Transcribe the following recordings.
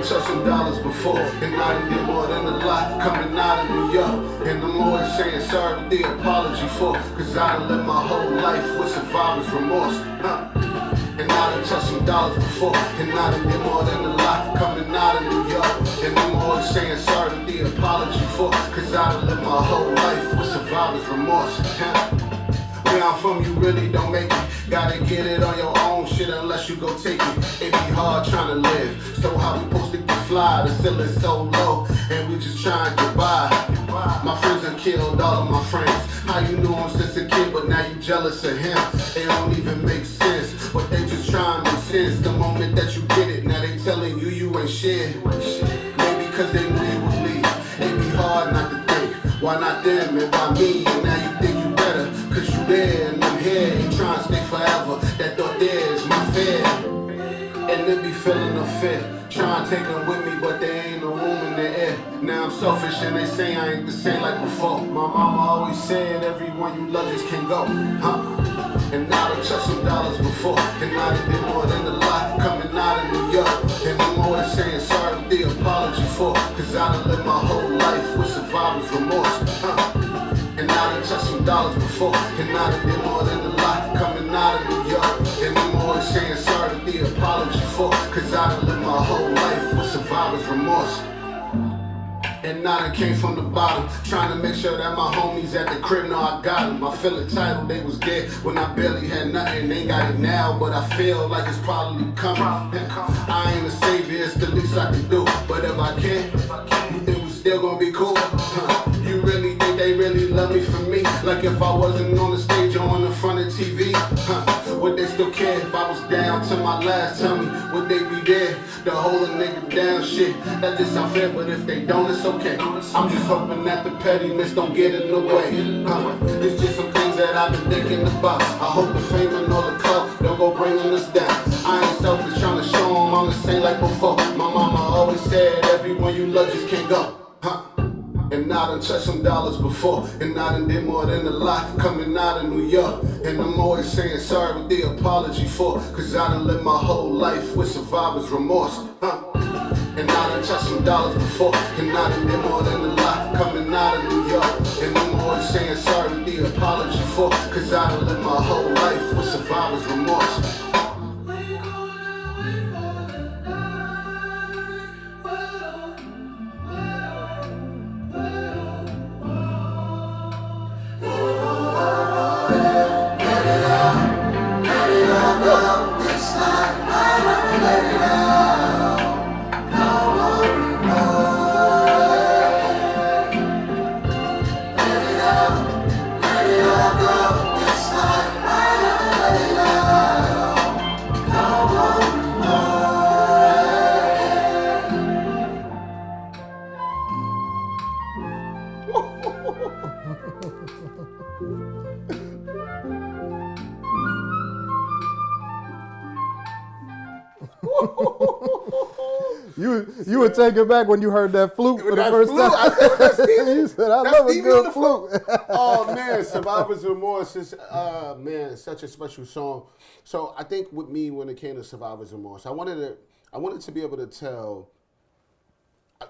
done touched some dollars before, and I done did more than a lot coming out of New York. And I'm always saying sorry with the apology for, cause I done lived my whole life with survivor's remorse. And I done touched some dollars before, and I done did more than a lot coming out of New York. And I'm always saying sorry with the apology for, cause I done lived my whole life with survivor's remorse. Where I'm from, you really don't make it. Gotta get it on your own shit unless you go take it. It be hard trying to live. So how we supposed to get fly? The ceiling's so low, and we just trying to get by. My friends have killed all of my friends. How you knew him since a kid, but now you jealous of him? It don't even make sense, but they just trying to make sense. The moment that you get it, now they telling you you ain't shit. Maybe cause they knew you would leave. It be hard not to think, why not them and why me? And now you think you better, cause you there and I'm here. Ain't trying to stay forever, that thought there is my fear. And they be feeling the fear. Trying to take them with me, but there ain't no room in the air. Now I'm selfish and they say I ain't the same like before. My mama always said everyone you love just can't go, And I done touched some dollars before, and I done did more than a lot coming out of New York. And I'm always saying sorry with the apology for, cause I done lived my whole life with survivor's remorse. And I done touched some dollars before, and I done did more than a lot coming out of New York. And I'm always saying sorry with the apology for, cause I done lived my whole life with survivor's remorse. And I done came from the bottom, trying to make sure that my homies at the crib know I got them. I feel entitled, they was there when I barely had nothing. They got it now, but I feel like it's probably coming. I ain't a savior, it's the least I can do. But if I can, you think we still gonna be cool? You really think they really love me for me? Like if I wasn't on the stage or on the front of TV? Would they still care if I was down to my last? Tell me, would they be there to hold a nigga down? Shit, that just unfair, but if they don't, it's okay. I'm just hoping that the pettiness don't get in the way. It's just some things that I've been thinking about. I hope the fame and all the clout don't go bringing us down. I ain't selfish trying to show them I'm the same like before. My mama always said everyone you love just can't go. And I done touched some dollars before, and I done did more than a lot coming out of New York. And I'm always saying sorry with the apology for, cause I done lived my whole life with survivor's remorse. And I done touched some dollars before, and I done did more than a lot coming out of New York. And I'm always saying sorry with the apology for, cause I done lived my whole life with survivor's remorse. You were taken back when you heard that flute for the first time. I said, that's Stevie. You said, I love a good flute. Oh man, Survivor's Remorse is man, such a special song. So I think with me, when it came to Survivor's Remorse, I wanted to be able to tell.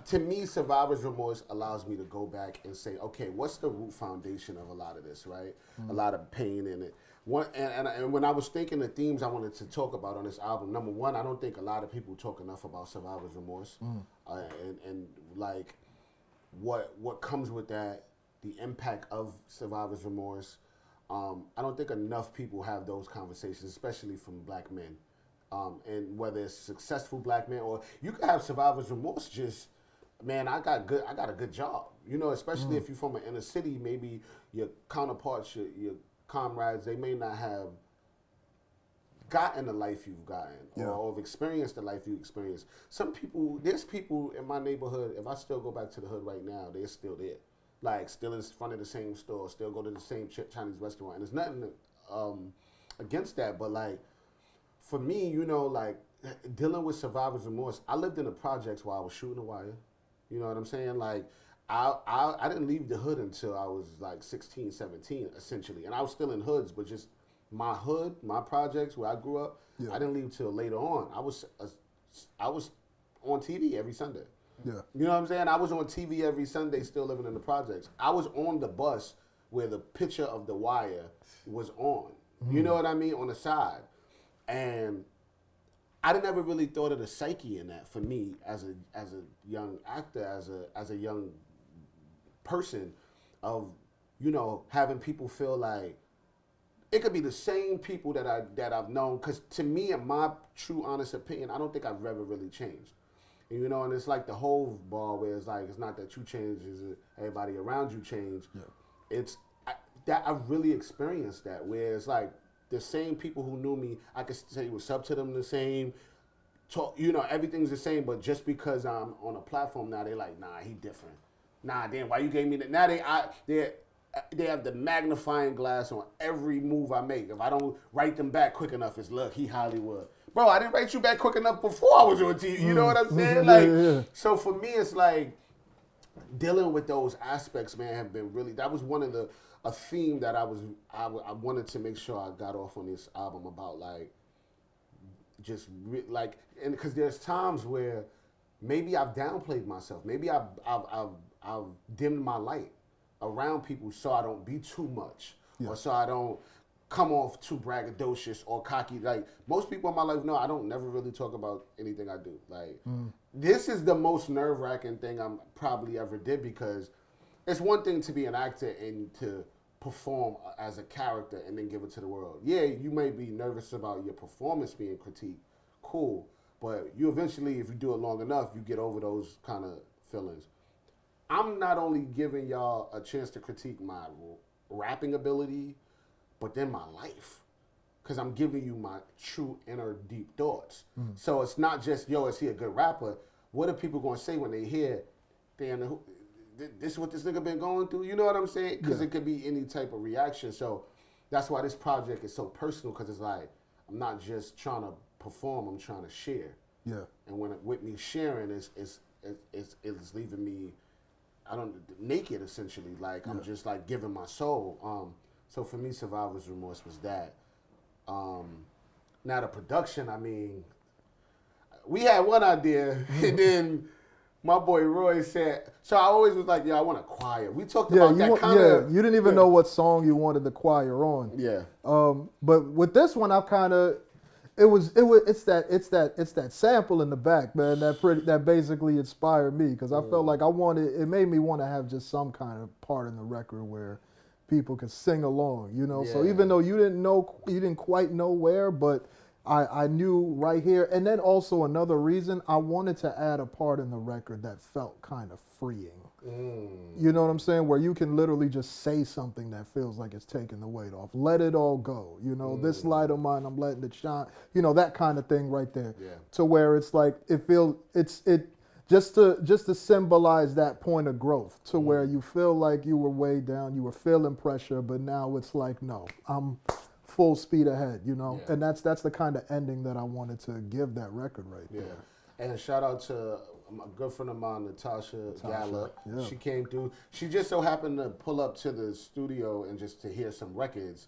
To me, Survivor's Remorse allows me to go back and say, okay, what's the root foundation of a lot of this, right? A lot of pain in it. And when I was thinking the themes I wanted to talk about on this album, number one, I don't think a lot of people talk enough about Survivor's Remorse, and like what comes with that, the impact of Survivor's Remorse. I don't think enough people have those conversations, especially from black men. And whether it's successful black men or you can have Survivor's Remorse, just man, I got a good job. You know, especially if you're from an inner city, maybe your counterparts, your comrades, they may not have gotten the life you've gotten or have experienced the life you experienced. There's people in my neighborhood, if I still go back to the hood right now, they're still there. Like, still in front of the same store, still go to the same Chinese restaurant. And there's nothing against that, but like, for me, you know, like, dealing with Survivor's Remorse, I lived in the projects while I was shooting a wire. You know what I'm saying? Like, I didn't leave the hood until I was like 16, 17, essentially. And I was still in hoods, but just my hood, my projects where I grew up, I didn't leave till later on. I was on TV every Sunday. Yeah. You know what I'm saying? I was on TV every Sunday still living in the projects. I was on the bus where the picture of The Wire was on. You know what I mean? On the side. And I never really thought of the psyche in that for me as a young actor, as a young person of, you know, having people feel like it could be the same people that I've known. Because to me, in my true honest opinion, I don't think I've ever really changed. And, you know, and it's like the whole ball where it's like, it's not that you change, it's everybody around you change. Yeah. I've really experienced that, where it's like the same people who knew me, I could say what's up to them the same, talk, you know, everything's the same, but just because I'm on a platform now, they're like, nah, he different. Nah, damn, why you gave me that? Now they have the magnifying glass on every move I make. If I don't write them back quick enough, it's look, he Hollywood. Bro, I didn't write you back quick enough before I was on TV. You know what I'm saying? Like, so for me, it's like dealing with those aspects, man, have been really, that was one of a theme that I wanted to make sure I got off on this album about, like, just like, and because there's times where maybe I've downplayed myself, maybe I've dimmed my light around people so I don't be too much, or so I don't come off too braggadocious or cocky. Like, most people in my life know I don't never really talk about anything I do. Like, this is the most nerve-wracking thing I'm probably ever did, because it's one thing to be an actor and to perform as a character and then give it to the world. Yeah, you may be nervous about your performance being critiqued. Cool. But you eventually, if you do it long enough, you get over those kind of feelings. I'm not only giving y'all a chance to critique my rapping ability, but then my life. Because I'm giving you my true inner deep thoughts. So it's not just, yo, is he a good rapper? What are people going to say when they hear, damn, this is what this nigga been going through? You know what I'm saying? Because it could be any type of reaction. So that's why this project is so personal, because it's like, I'm not just trying to perform, I'm trying to share. Yeah. And with me sharing, it's leaving me, naked essentially. Like, I'm just like giving my soul. So for me, Survivor's Remorse was that. Now the production, I mean, we had one idea, and then my boy Roy said, so I always was like, yeah, I want a choir. We talked about that kind of. Yeah, you didn't even know what song you wanted the choir on. Yeah. But with this one, I've kind of, it's that sample in the back, man, that basically inspired me, because I felt like it made me want to have just some kind of part in the record where people could sing along, you know. Yeah. So even though you didn't quite know where, but I knew right here. And then also another reason, I wanted to add a part in the record that felt kind of freeing. You know what I'm saying? Where you can literally just say something that feels like it's taking the weight off. Let it all go. You know, this light of mine, I'm letting it shine. You know, that kind of thing right there. Yeah. To where it's like, just to symbolize that point of growth, to where you feel like you were way down, you were feeling pressure, but now it's like, no, I'm full speed ahead, you know? Yeah. And that's the kind of ending that I wanted to give that record right there. And shout out to a good friend of mine, Natasha Gala. Yeah. She came through. She just so happened to pull up to the studio and just to hear some records.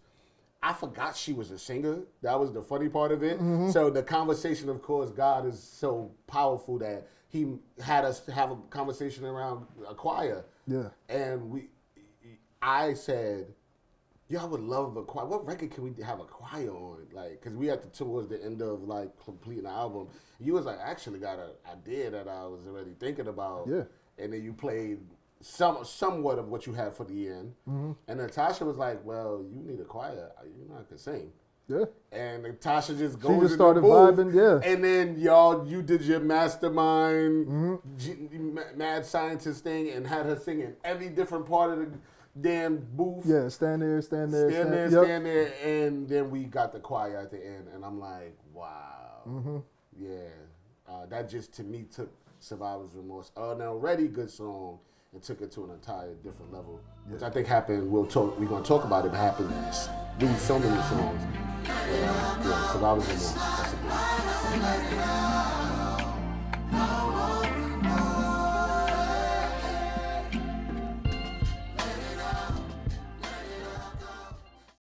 I forgot she was a singer. That was the funny part of it. So the conversation, of course, God is so powerful that he had us have a conversation around a choir. Yeah. And I said, yo, I would love a choir. What record can we have a choir on? Like, because we had towards the end of, like, completing the album. You was like, I actually got an idea that I was already thinking about. Yeah. And then you played somewhat of what you had for the end. And Natasha was like, well, you need a choir. You know I can sing. Yeah. And Natasha just goes in the started booth, vibing, yeah. And then you did your mastermind, mad scientist thing, and had her singing every different part of the damn booth. Yeah, stand there. And then we got the choir at the end, and I'm like, wow. Yeah. That just, to me, took Survivor's Remorse, an already good song, and took it to an entire different level, which I think happened. We're going to talk about it. It happened with so many songs. Survivor's Remorse. That's a good one.